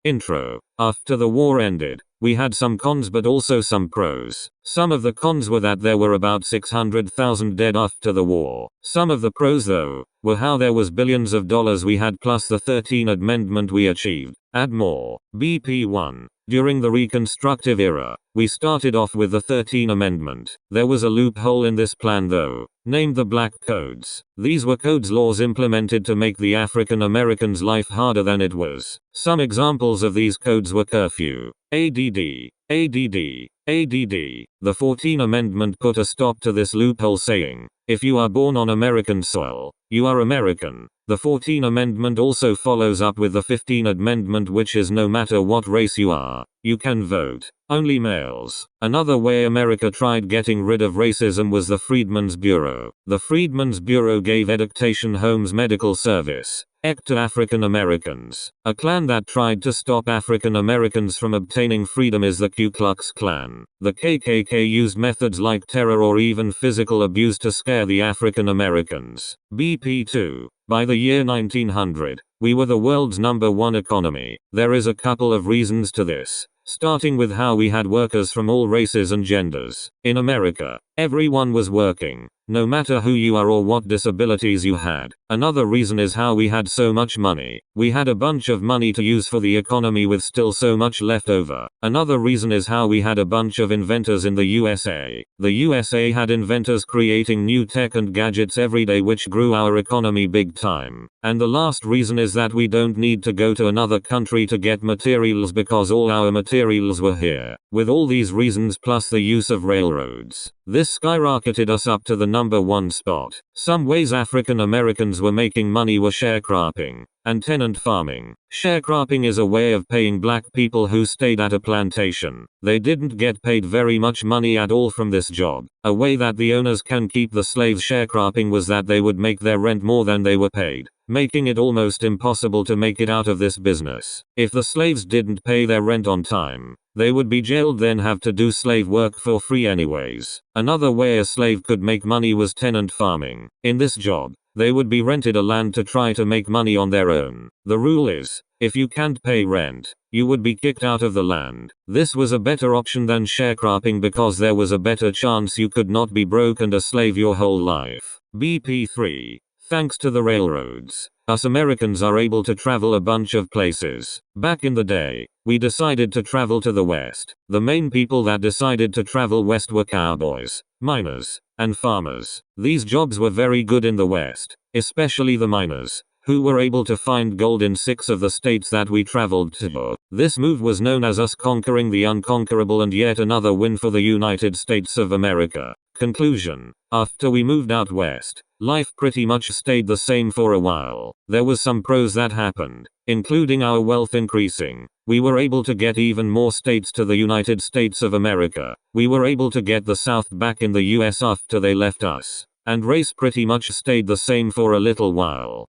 Intro. After the war ended, we had some cons but also some pros. Some of the cons were that there were about 600,000 dead after the war. Some of the pros though, were how there was billions of dollars we had plus the 13th Amendment we achieved. Add more. BP 1. During the Reconstructive era, we started off with the 13th Amendment. There was a loophole in this plan though, named the Black Codes. These were codes laws implemented to make the African Americans' life harder than it was. Some examples of these codes were curfew, ADD, ADD, ADD. The 14th Amendment put a stop to this loophole saying, if you are born on American soil, you are American. The 14th Amendment also follows up with the 15th Amendment, which is no matter what race you are, you can vote. Only males. Another way America tried getting rid of racism was the Freedmen's Bureau. The Freedmen's Bureau gave Education Homes Medical Service, EC, to African Americans. A clan that tried to stop African Americans from obtaining freedom is the Ku Klux Klan. The KKK used methods like terror or even physical abuse to scare the African Americans. BP 2. By the year 1900, we were the world's #1 economy. There is a couple of reasons to this, starting with how we had workers from all races and genders. In America, everyone was working, no matter who you are or what disabilities you had. Another reason is how we had so much money. We had a bunch of money to use for the economy with still so much left over. Another reason is how we had a bunch of inventors in the USA. The USA had inventors creating new tech and gadgets every day, which grew our economy big time. And the last reason is that we don't need to go to another country to get materials because all our materials were here. With all these reasons plus the use of railroads, this skyrocketed us up to the #1 spot. Some ways African Americans were making money were sharecropping and tenant farming. Sharecropping is a way of paying black people who stayed at a plantation. They didn't get paid very much money at all from this job. A way that the owners can keep the slaves sharecropping was that they would make their rent more than they were paid, making it almost impossible to make it out of this business. If the slaves didn't pay their rent on time, they would be jailed, then have to do slave work for free anyways. Another way a slave could make money was tenant farming. In this job, they would be rented a land to try to make money on their own. The rule is, if you can't pay rent, you would be kicked out of the land. This was a better option than sharecropping because there was a better chance you could not be broke and a slave your whole life. BP 3. Thanks to the railroads, us Americans are able to travel a bunch of places. Back in the day, we decided to travel to the west. The main people that decided to travel west were cowboys, miners, and farmers. These jobs were very good in the west, especially the miners, who were able to find gold in 6 of the states that we traveled to. This move was known as us conquering the unconquerable, and yet another win for the United States of America. Conclusion. After we moved out west, life pretty much stayed the same for a while. There was some pros that happened, including our wealth increasing. We were able to get even more states to the United States of America. We were able to get the South back in the US after they left us. And race pretty much stayed the same for a little while.